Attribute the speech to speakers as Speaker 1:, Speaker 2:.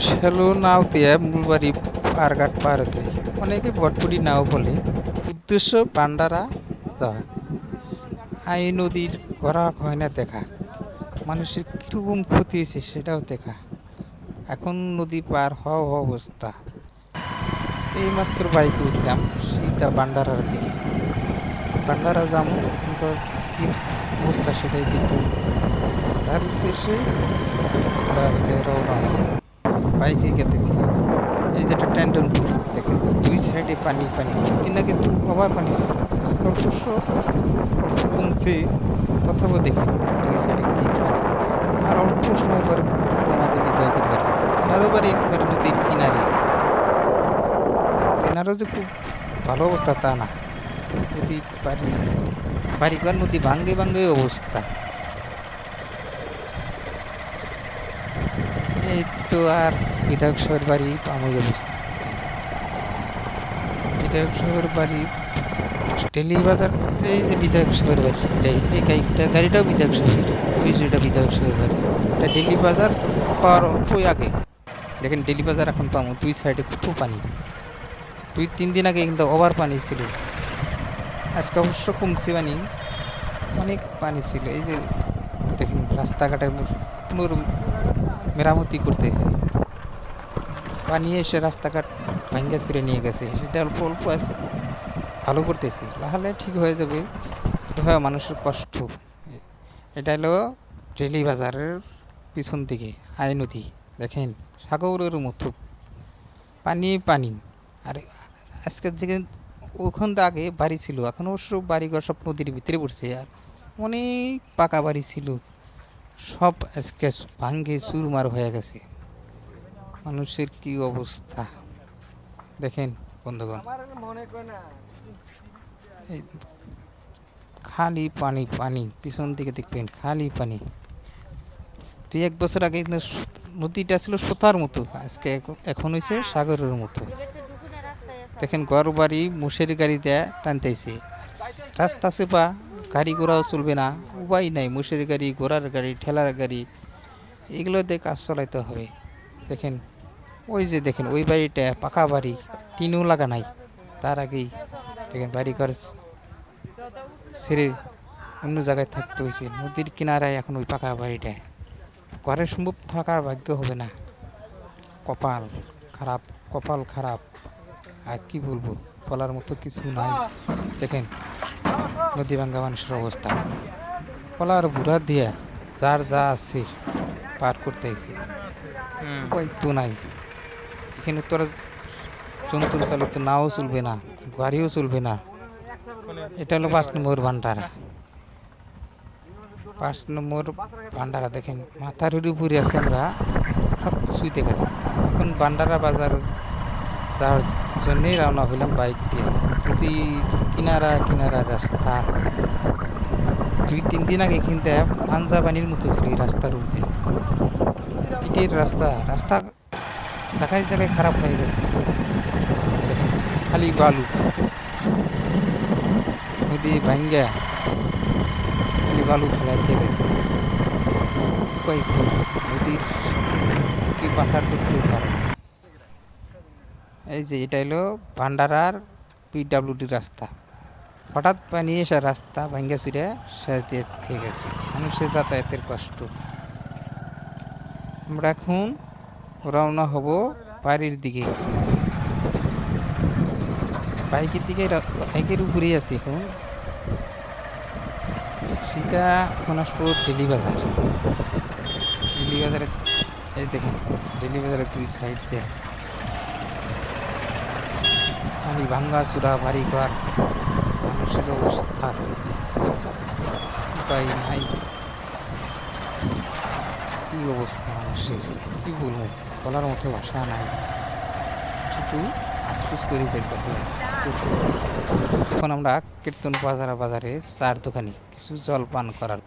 Speaker 1: Shallow নাও দিয়ে মূলবাড়ি পারঘাট পার হতে অনেকে বটপুরি নাও বলে। উদ্দেশ্য পান্ডারা যাওয়া, আই নদীর গড়া হয় না দেখা, মানুষের কীরকম ক্ষতি হয়েছে সেটাও দেখা। এখন নদী পার হওয়া অবস্থা। এইমাত্র বাইকে উঠলাম সীতা বান্ডারার দিকে। বান্ডারা যাবো, কিন্তু কি অবস্থা সেটাই দেখব। যার উদ্দেশ্যে আমরা আজকে রওনা হয়েছি, বাইকে গেতেছি। এই যেটা ট্যান্ডনপুর দেখেন, দুই সাইডে পানি পানি। দিন আগে তো আবার পানি ছিল, আজকে অবশ্য অল্প কমছে, তথাপিও দেখেন দুই সাইডে কি পানি। আর অল্প সময় পরে দেখবো আমাদের বিধায়কের বাড়ি। তেনারও বাড়ি একবারে নদীর কিনারে। তেনারও যে খুব ভালো অবস্থা তা না, নদী বাড়িঘর নদী ভাঙ্গে ভাঙ্গে অবস্থা। এই তো আর বিধায়ক সাহেবের বাড়ি পামই অবস্থা। বিধায়ক সাহেবের বাড়ি টেলি বাজার। এই যে বিধায়ক সাহেবের বাড়ি, এই গাড়িটাও বিধায়ক সাহেবের। ওই যে এটা বিধায়ক সাহেবের বাড়ি, এটা ডেলি বাজার পাওয়ার অল্পই আগে। দেখেন ডেলি বাজার এখন পামো, দুই সাইডে খুব পানি। 2-3 দিন আগে কিন্তু ওভার পানি ছিল, আজকে অবশ্য কমছে পানি, অনেক পানি ছিল। এই যে দেখেন রাস্তাঘাটের মেরামতি করতেছে, পানি এসে রাস্তাঘাট ভাঙ্গা ছিঁড়ে নিয়ে গেছে, সেটা অল্প অল্প আছে, ভালো করতেছি, লাহালে ঠিক হয়ে যাবে। এটা হয় মানুষের কষ্ট। এটা হলো রেলি বাজারের পিছন দিকে আই নদী, দেখেন সাগরের মতো পানি পানি। আর আজকের দিকে ওখান থেকে আগে বাড়ি ছিল, এখন অবশ্য বাড়িঘর সব নদীর ভিতরে পড়ছে। আর অনেক পাকা বাড়ি ছিল, সব আজকে ভাঙ্গে চুরমার হয়ে গেছে। মানুষের কি অবস্থা দেখেন বন্ধুগণ, এই খালি পানি পানি, পিছন দিকে দেখবেন খালি পানি। 2-1 বছর আগে কিন্তু নদীটা ছিল সোতার মতো, আজকে এখন হয়েছে সাগরের মতো। দেখেন ঘর বাড়ি মুসের গাড়ি দেয়া টানতেছে, রাস্তা চেপা, গাড়ি ঘোড়াও চলবে না, উপায় নাই। মুসের গাড়ি, ঘোড়ার গাড়ি, ঠেলার গাড়ি, এগুলো দিয়ে কাজ চালাইতে হবে। দেখেন ওই যে দেখেন ওই বাড়িটা পাকা বাড়ি, টিনও লাগা নাই। তার আগেই দেখেন বাড়ি ঘর ছেড়ে অন্য জায়গায় থাকতে হয়েছে, নদীর কিনারায় এখন ওই পাকা বাড়িটা। ঘরে সম্ভব থাকার ভাগ্য হবে না, কপাল খারাপ, কপাল খারাপ। আর কি বলবো, বলার মতো কিছু নাই। দেখেন নদী ভাঙ্গা মানুষের অবস্থা, কলার বুড়া দিয়া যার যা আছে পার করতেছে, উপায় তো নাই। এখানে তোরা যন্ত্র চালিত নাও চলবে না, গাড়িও চলবে না। এটা হলো 5 নম্বর ভান্ডারা। 5 নম্বর ভান্ডারা দেখেন মাথার উপরে আছে, আমরা সব কিছুই দেখা যায়। এখন ভান্ডারা বাজার যাওয়ার জন্যই রওনা হইলাম বাইক দিয়ে। নদী কিনারা কিনারা রাস্তা, 2-3 দিন আগে কিন্তু পাঞ্জা পানির মতো ছিল এই রাস্তার উপরে। ইটের রাস্তা, রাস্তা জায়গায় জায়গায় খারাপ হয়ে গেছে, খালি বালু। নদী ভাঙ্গা খালি বালু ফেলাইতে গেছে, উপায় তো নদীর কি পাচার করতেও পারে। এই যে এটা হলো ভান্ডারার পিডাব্লিউডি রাস্তা, হঠাৎ পানি এসে রাস্তা ভাঙ্গা চুরে শেষ দিয়ে গেছে, মানুষের যাতায়াতের কষ্ট। আমরা এখন রওনা হব বাড়ির দিকে, বাইকের দিকে, বাইকের উপরেই আছি এখন। সেটা এখন আসবো ডেলি বাজার। ডেলি বাজারে এই দেখেন, ডেলি বাজারের 2 সাইড দিয়ে খালি ভাঙ্গা চূড়া বাড়ি ঘর, মানুষের অবস্থা উপায় নাই। কি অবস্থা মানুষের, কি বলবো, বলার মতো ভাষা নাই, শুধু আশপুস করে যেতে হবে। এখন আমরা কীর্তন বাজারে চার দোকানি কিছু জল পান করার